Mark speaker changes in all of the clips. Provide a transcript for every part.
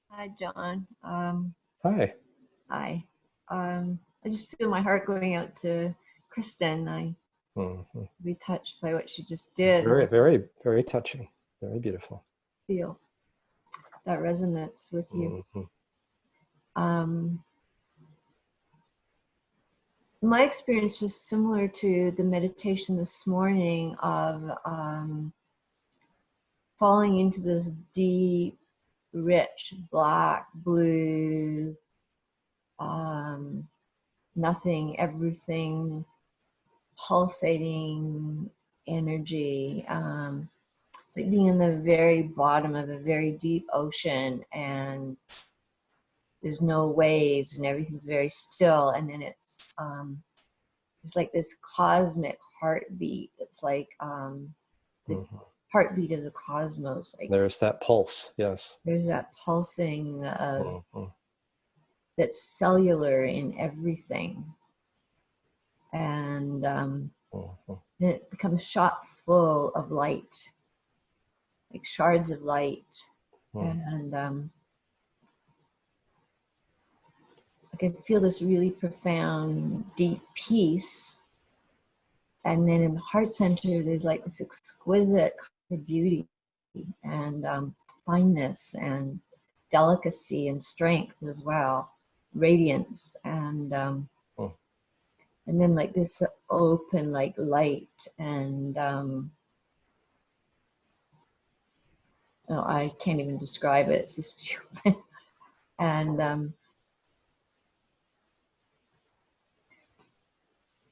Speaker 1: Hi, John.
Speaker 2: Hi.
Speaker 1: Hi. I just feel my heart going out to Kristen. I
Speaker 2: hmm
Speaker 1: be touched by what she just did, and
Speaker 2: Very,
Speaker 1: I
Speaker 2: very, very touching. Very beautiful.
Speaker 1: feel that resonance with you.
Speaker 2: hmm
Speaker 1: Um, my experience was similar to the meditation this morning of falling into this deep, rich, black, blue, nothing, everything, pulsating energy. It's like being in the very bottom of a very deep ocean, and there's no waves, and everything's very still. And then it's like this cosmic heartbeat. It's like the
Speaker 2: hmm
Speaker 1: heartbeat of the cosmos. Like
Speaker 2: There's that pulse. Yes.
Speaker 1: there's that pulsing of
Speaker 2: hmm
Speaker 1: that's cellular in everything, and
Speaker 2: hmm
Speaker 1: it becomes shot full of light, like shards of light. And I could feel this really profound, deep peace. And then in the heart center, there's like this exquisite kind of beauty and fineness and delicacy and strength as well, radiance, and then like this open like light and oh, I can't even describe it. It's just and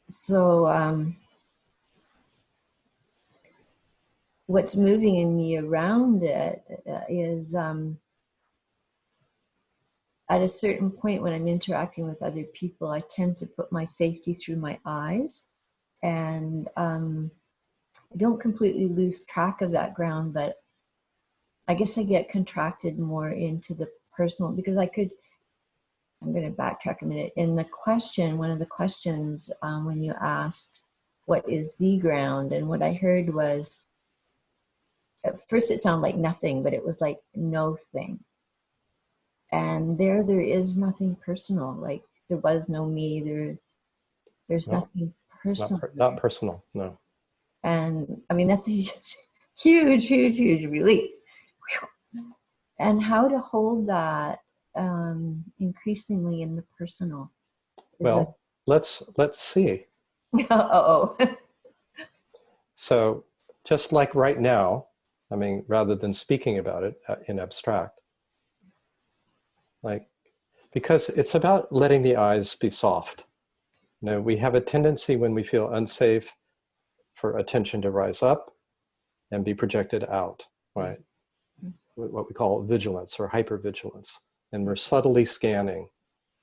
Speaker 1: so what's moving in me around it is at a certain point when I'm interacting with other people, I tend to put my safety through my eyes, and I don't completely lose track of that ground, but I guess I get contracted more into the personal, because I'm going to backtrack a minute. In the question, one of the questions when you asked, what is the ground? And what I heard was, at first it sounded like nothing, but it was like no thing. And there is nothing personal. Like there was no me. There's
Speaker 2: No,
Speaker 1: nothing personal.
Speaker 2: not personal. No.
Speaker 1: And I mean that's a huge, huge, huge relief. And how to hold that increasingly in the personal.
Speaker 2: Well, let's see.
Speaker 1: Oh.
Speaker 2: So, just like right now, I mean, rather than speaking about it in abstract, like, because it's about letting the eyes be soft. You know, we have a tendency when we feel unsafe for attention to rise up and be projected out, right? What we call vigilance or hypervigilance. And we're subtly scanning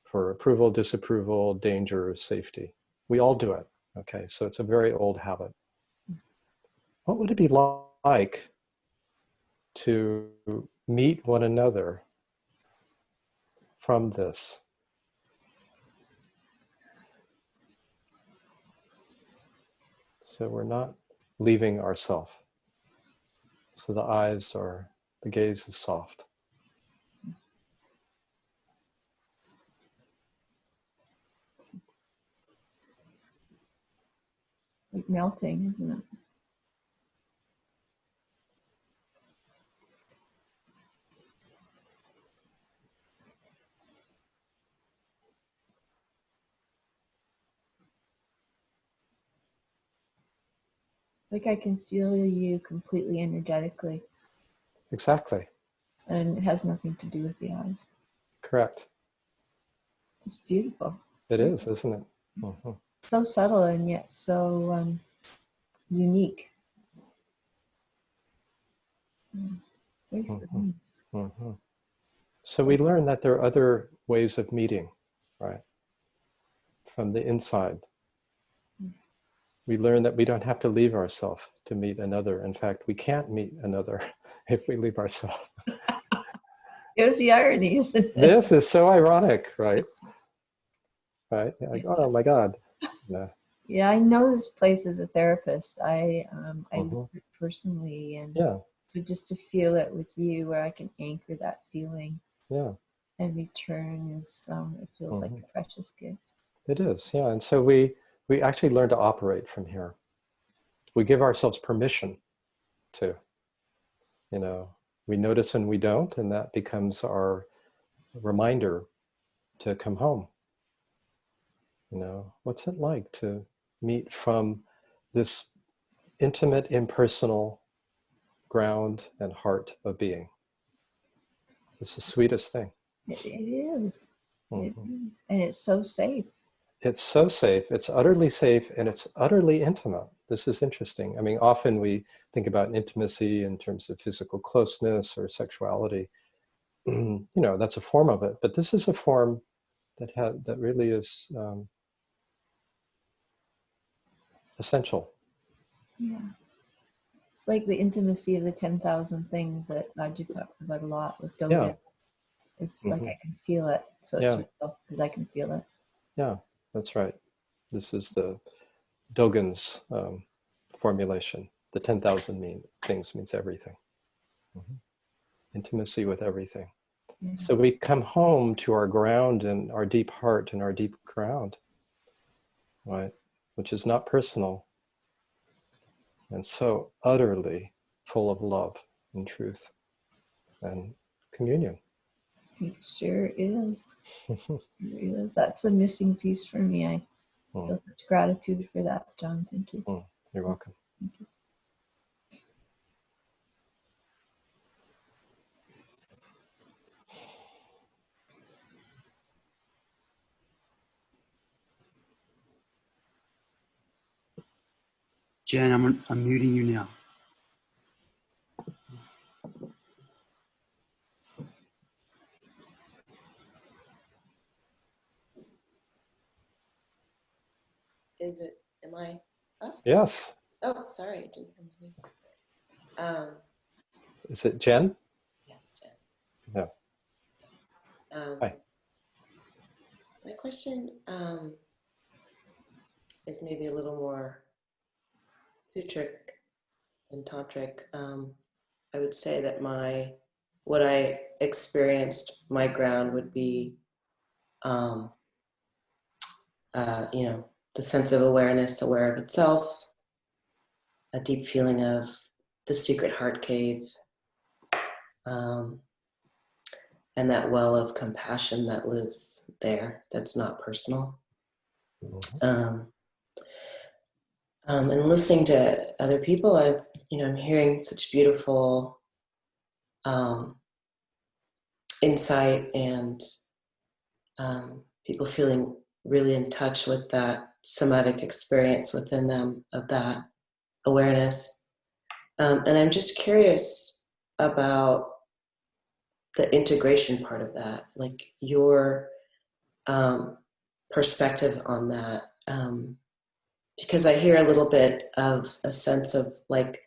Speaker 2: for approval, disapproval, danger, safety. We all do it, okay? So it's a very old habit. What would it be like to meet one another from this? So we're not leaving ourself. So the gaze is soft.
Speaker 1: Like melting, isn't it? Like I can feel you completely energetically,
Speaker 2: Exactly.
Speaker 1: and it has nothing to do with the eyes.
Speaker 2: Correct.
Speaker 1: It's beautiful.
Speaker 2: It is, isn't it? Mm-hmm.
Speaker 1: So subtle and yet so unique. Very
Speaker 2: Mm-hmm.
Speaker 1: fun.
Speaker 2: Mm-hmm. So we learn that there are other ways of meeting, right? From the inside. We learn that we don't have to leave ourselves to meet another. In fact, we can't meet another if we leave ourselves.
Speaker 1: There's the irony, isn't it?
Speaker 2: This is so ironic, right? Right? Like, oh my God. Yeah.
Speaker 1: Yeah, I know this place as a therapist. I
Speaker 2: Mm-hmm.
Speaker 1: live it personally, and
Speaker 2: Yeah.
Speaker 1: so just to feel it with you, where I can anchor that feeling.
Speaker 2: Yeah.
Speaker 1: And return is, it feels like a precious gift.
Speaker 2: It is, yeah. And so we actually learn to operate from here. We give ourselves permission to, we notice and we don't, and that becomes our reminder to come home. What's it like to meet from this intimate, impersonal ground and heart of being? It's the sweetest thing.
Speaker 1: It is. It is. And it's so safe.
Speaker 2: It's so safe. It's utterly safe, and it's utterly intimate. This is interesting. I mean, often we think about intimacy in terms of physical closeness or sexuality. That's a form of it, but this is a form that really is essential.
Speaker 1: Yeah. It's like the intimacy of the 10,000 things that Raja talks about a lot with Dogen.
Speaker 2: Yeah.
Speaker 1: It's like I can feel it. So it's real because I can feel it.
Speaker 2: Yeah, that's right. This is the Dogen's formulation. The 10,000 things means everything. Intimacy with everything. Yeah. So we come home to our ground and our deep heart and our deep ground, right? Which is not personal and so utterly full of love and truth and communion.
Speaker 1: It sure is. It is. That's a missing piece for me. I feel such gratitude for that, John. Thank you.
Speaker 2: You're welcome.
Speaker 1: Thank you.
Speaker 3: Jen, I'm muting you now.
Speaker 4: Am I up?
Speaker 2: Yes.
Speaker 4: Oh, sorry, I didn't hear me.
Speaker 2: Is it Jen?
Speaker 4: Yeah, Jen.
Speaker 2: Yeah. Hi.
Speaker 4: My question is maybe a little more sutric and tantric. I would say that what I experienced, my ground would be, the sense of awareness, aware of itself, a deep feeling of the secret heart cave, and that well of compassion that lives there, that's not personal. And listening to other people, I'm hearing such beautiful insight and people feeling really in touch with that somatic experience within them of that awareness. And I'm just curious about the integration part of that, like your perspective on that. Because I hear a little bit of a sense of like,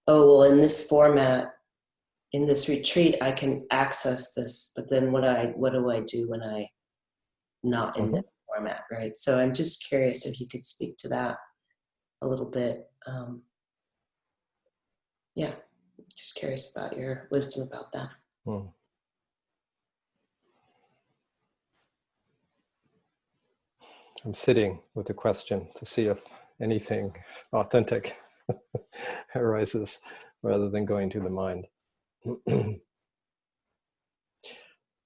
Speaker 4: oh, well, in this format, in this retreat, I can access this, but then what do I do when I'm not in this format, right? So I'm just curious if you could speak to that a little bit. Just curious about your wisdom about that.
Speaker 2: I'm sitting with the question to see if anything authentic arises rather than going to the mind.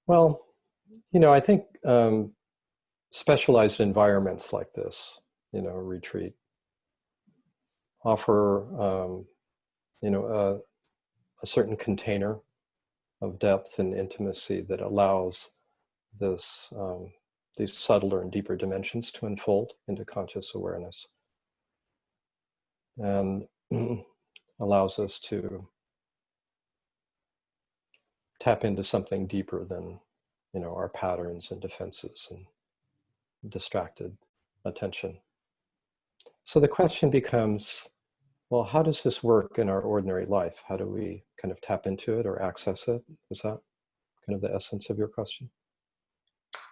Speaker 2: Well, I think specialized environments like this, a retreat, offer, a certain container of depth and intimacy that allows this, these subtler and deeper dimensions to unfold into conscious awareness, and allows us to tap into something deeper than, our patterns and defenses and distracted attention. So the question becomes, well, how does this work in our ordinary life? How do we kind of tap into it or access it? Is that kind of the essence of your question?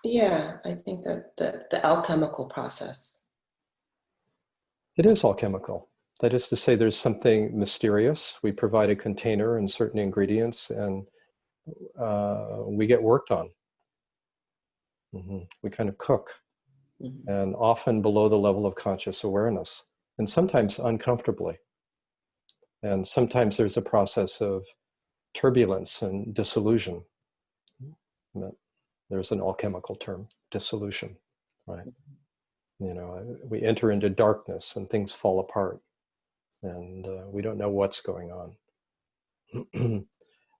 Speaker 4: Yeah, I think that the alchemical process.
Speaker 2: It is alchemical. That is to say, there's something mysterious. We provide a container and certain ingredients, and we get worked on. We kind of cook, and often below the level of conscious awareness, and sometimes uncomfortably. And sometimes there's a process of turbulence and dissolution. There's an alchemical term, dissolution, right? You know, we enter into darkness and things fall apart, and we don't know what's going on.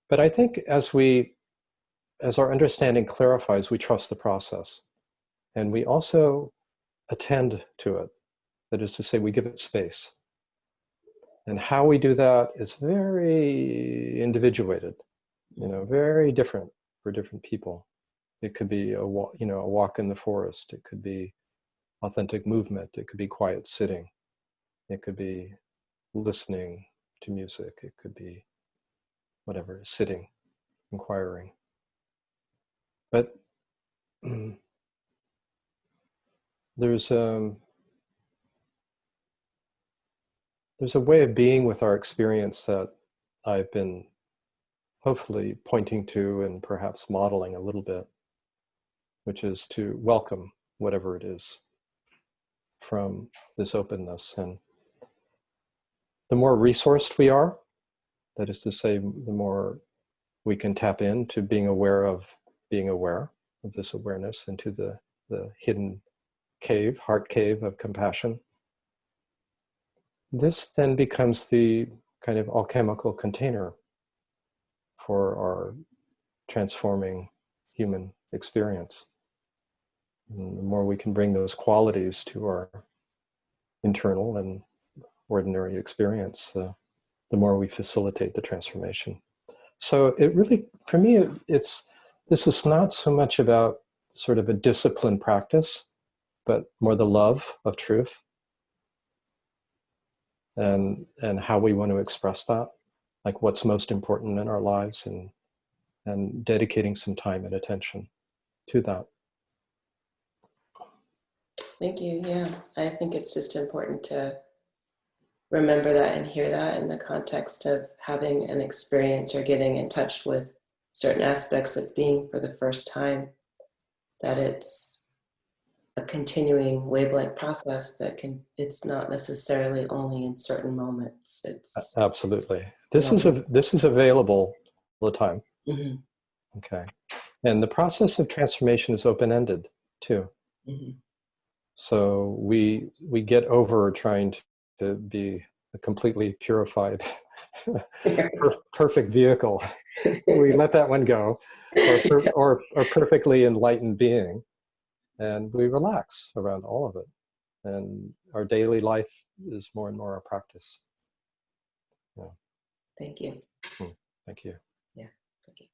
Speaker 2: But I think as our understanding clarifies, we trust the process, and we also attend to it. That is to say, we give it space. And how we do that is very individuated, you know, very different for different people. It could be a walk in the forest. It could be authentic movement. It could be quiet sitting. It could be listening to music. It could be whatever, sitting, inquiring. But there's a way of being with our experience that I've been hopefully pointing to and perhaps modeling a little bit, which is to welcome whatever it is from this openness. And the more resourced we are, that is to say, the more we can tap into being aware of this awareness, into the hidden cave, heart cave of compassion. This then becomes the kind of alchemical container for our transforming human experience. And the more we can bring those qualities to our internal and ordinary experience, the more we facilitate the transformation. So it really, for me, this is not so much about sort of a disciplined practice, but more the love of truth and how we want to express that, like what's most important in our lives, and dedicating some time and attention to that.
Speaker 4: Thank you. Yeah, I think it's just important to remember that and hear that in the context of having an experience or getting in touch with certain aspects of being for the first time, that it's a continuing wave-like process it's not necessarily only in certain moments. It's
Speaker 2: absolutely. This is available all the time. Okay. And the process of transformation is open-ended too. So we get over trying to be a completely purified, perfect vehicle. We let that one go, or perfectly enlightened being, and we relax around all of it. And our daily life is more and more a practice. Yeah.
Speaker 4: Thank you.
Speaker 2: Thank you.
Speaker 4: Yeah, thank you.